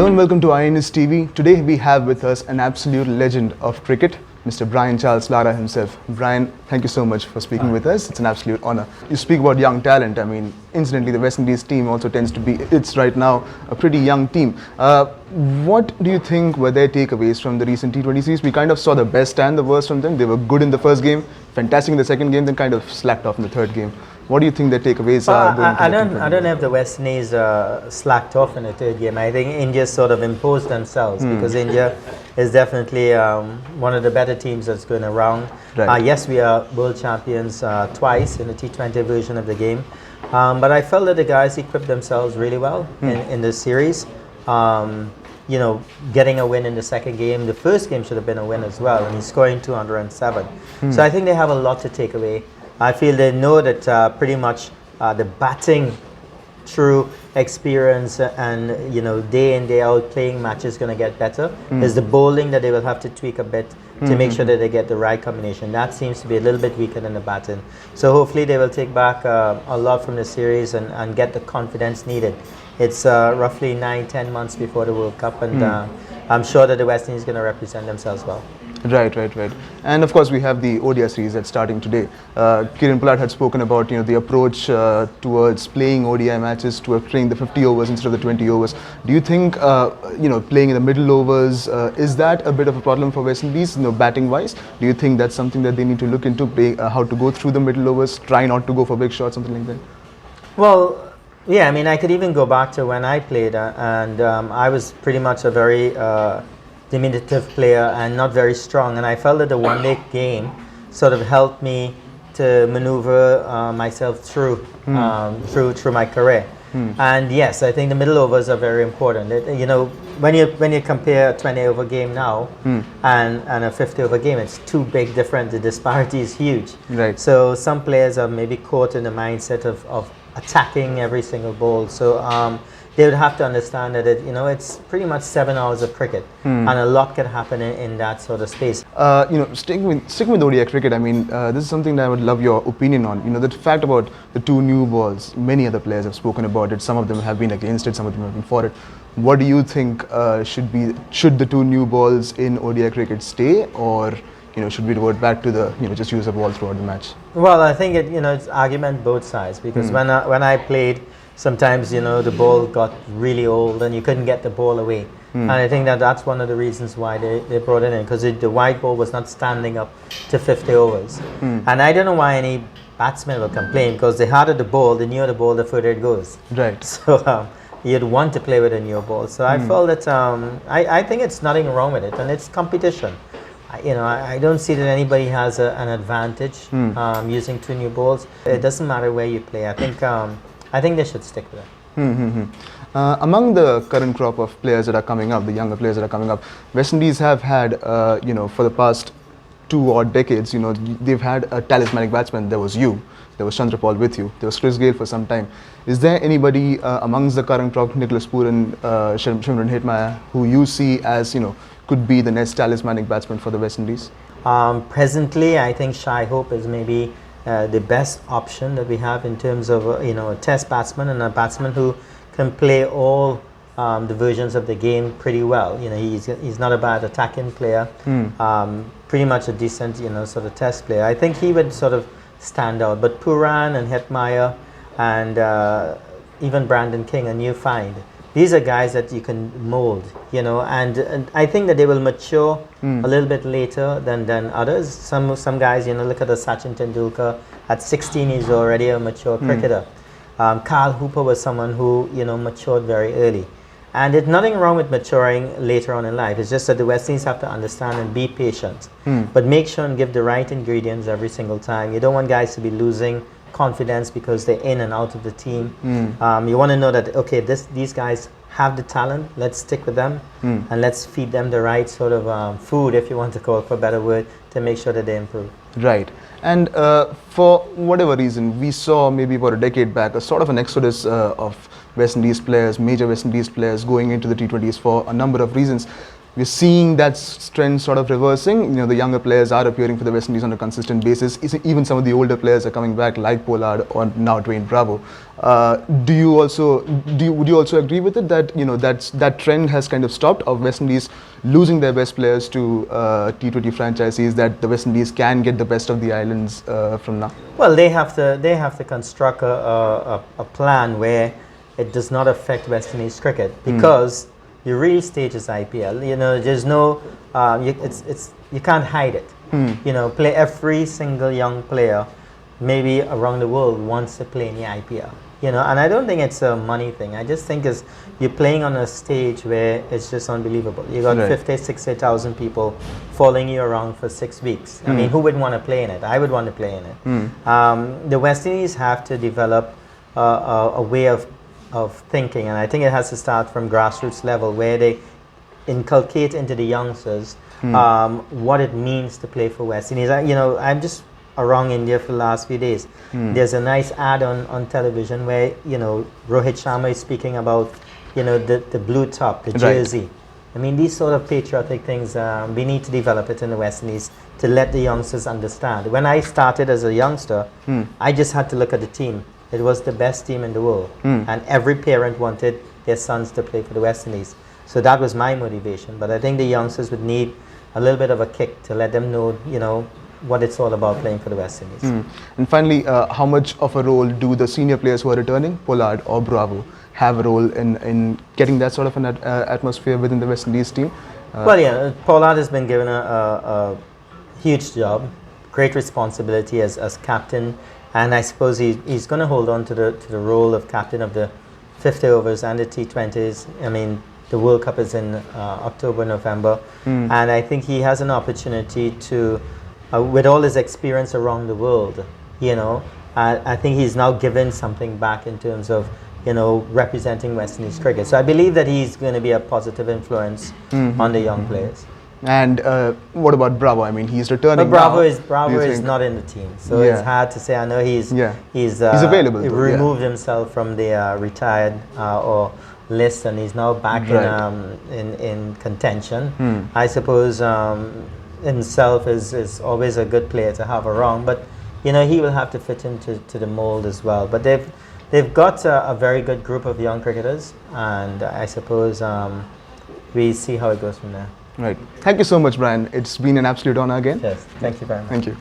Hello and welcome to INS TV. Today we have with us an absolute legend of cricket, Mr. Brian Lara himself. Brian, thank you so much for speaking with us. It's an absolute honor. You speak about young talent. I mean, incidentally, the West Indies team also tends to be, it's right now a pretty young team. What do you think were their takeaways from the recent T20 series? We kind of saw the best and the worst from them. They were good in the first game, fantastic in the second game, then kind of slacked off in the third game. What do you think their takeaways are? I don't know if the West Indies slacked off in the third game. I think India sort of imposed themselves because India is definitely one of the better teams that's going around. Right. Yes, we are world champions twice in the T20 version of the game, but I felt that the guys equipped themselves really well in this series. You know, getting a win in the second game. The first game should have been a win as well, and he's scoring 207. So I think they have a lot to take away. I feel they know that pretty much the batting through experience and day in day out playing matches going to get better. It's the bowling that they will have to tweak a bit to make sure that they get the right combination. That seems to be a little bit weaker than the batting. So hopefully they will take back a lot from the series and get the confidence needed. It's roughly 9-10 months before the World Cup, and I'm sure that the West Indies is going to represent themselves well. Right. And of course we have the ODI series that's starting today. Kiran Pollard had spoken about the approach towards playing ODI matches, to playing the 50 overs instead of the 20 overs. Do you think playing in the middle overs, is that a bit of a problem for West Indies, batting wise? Do you think that's something that they need to look into, how to go through the middle overs, try not to go for big shots, something like that? Well, yeah, I mean, I could even go back to when I played and I was pretty much a very diminutive player and not very strong, and I felt that the one-day game sort of helped me to maneuver myself through through my career. And yes, I think the middle overs are very important. When you compare a 20-over game now and a 50-over game, it's too big different. The disparity is huge. Right. So some players are maybe caught in the mindset of attacking every single ball. So they would have to understand that it's pretty much 7 hours of cricket, and a lot can happen in that sort of space. Sticking with ODI cricket, I mean, this is something that I would love your opinion on. The fact about the two new balls, many other players have spoken about it. Some of them have been against it, some of them have been for it. What do you think should the two new balls in ODI cricket stay, or should we revert back to the just use a ball throughout the match? Well, I think it's argument both sides, because when I played, sometimes the ball got really old and you couldn't get the ball away, and I think that's one of the reasons why they brought it in, because the white ball was not standing up to 50 overs. And I don't know why any batsman will complain, because the harder the ball, the nearer the ball, the further it goes. Right. So you'd want to play with a new ball. So I felt that I think it's nothing wrong with it, and it's competition. I don't see that anybody has an advantage using two new balls. It doesn't matter where you play. I think they should stick with it. Among the current crop of players that are coming up, the younger players that are coming up, West Indies have had, for the past 2 odd decades, they've had a talismanic batsman. There was you, there was Chandrapal with you, there was Chris Gayle for some time. Is there anybody amongst the current crop, Nicholas Pooran, Shimron Hetmyer, who you see as, could be the next talismanic batsman for the West Indies? Presently, I think Shai Hope is maybe the best option that we have in terms of a test batsman, and a batsman who can play all the versions of the game pretty well. He's not a bad attacking player, pretty much a decent sort of test player. I think he would sort of stand out. But Pooran and Hetmyer and even Brandon King, a new find, these are guys that you can mold, and I think that they will mature a little bit later than others. Some guys, look at the Sachin Tendulkar. At 16, he's already a mature cricketer. Carl Hooper was someone who, matured very early. And there's nothing wrong with maturing later on in life. It's just that the West Indies have to understand and be patient. But make sure and give the right ingredients every single time. You don't want guys to be losing confidence because they're in and out of the team. You want to know that, okay, these guys have the talent, let's stick with them, and let's feed them the right sort of food, if you want to call it for a better word, to make sure that they improve. Right. And for whatever reason, we saw maybe about a decade back a sort of an exodus of West Indies players, major West Indies players going into the T20s for a number of reasons. we're seeing that trend sort of reversing. You know, the younger players are appearing for the West Indies on a consistent basis. Even some of the older players are coming back, like Pollard or now Dwayne Bravo. Would you also agree with it that, you know, that trend has kind of stopped of West Indies losing their best players to T20 franchises, that the West Indies can get the best of the islands from now? Well, they have to construct a plan where it does not affect West Indies cricket, because the real stage is IPL. You know, there's no, you can't hide it. You know, every single young player, maybe around the world, wants to play in the IPL. You know, and I don't think it's a money thing. I just think you're playing on a stage where it's just unbelievable. You got 50, 60,000 people following you around for 6 weeks. I mean, who wouldn't want to play in it? I would want to play in it. The West Indies have to develop a way of thinking, and I think it has to start from grassroots level, where they inculcate into the youngsters what it means to play for West Indies. You know, I'm just around India for the last few days. There's a nice ad on television where, you know, Rohit Sharma is speaking about, you know, the blue top, the jersey. I mean, these sort of patriotic things, we need to develop it in the West Indies to let the youngsters understand. When I started as a youngster, I just had to look at the team. It was the best team in the world, and every parent wanted their sons to play for the West Indies. So that was my motivation. But I think the youngsters would need a little bit of a kick to let them know, you know, what it's all about playing for the West Indies. And finally, how much of a role do the senior players who are returning, Pollard or Bravo, have a role in getting that sort of an atmosphere within the West Indies team? Well, yeah, Pollard has been given a huge job, great responsibility as captain, and I suppose he's going to hold on to the role of captain of the 50 overs and the T20s. I mean, the World Cup is in October, November, and I think he has an opportunity to, with all his experience around the world, you know, I think he's now given something back in terms of, you know, representing West Indies cricket. So I believe that he's going to be a positive influence on the young players. And what about Bravo? I mean, he's returning. But Bravo now. is not in the team, so it's hard to say. I know he's available. He removed himself from the retired or list, and he's now back in contention. I suppose himself is always a good player to have around, but you know, he will have to fit into the mold as well. But they've got a very good group of young cricketers, and I suppose we see how it goes from there. Right. Thank you so much, Brian. It's been an absolute honor again. Yes. Thank you very much. Thank you.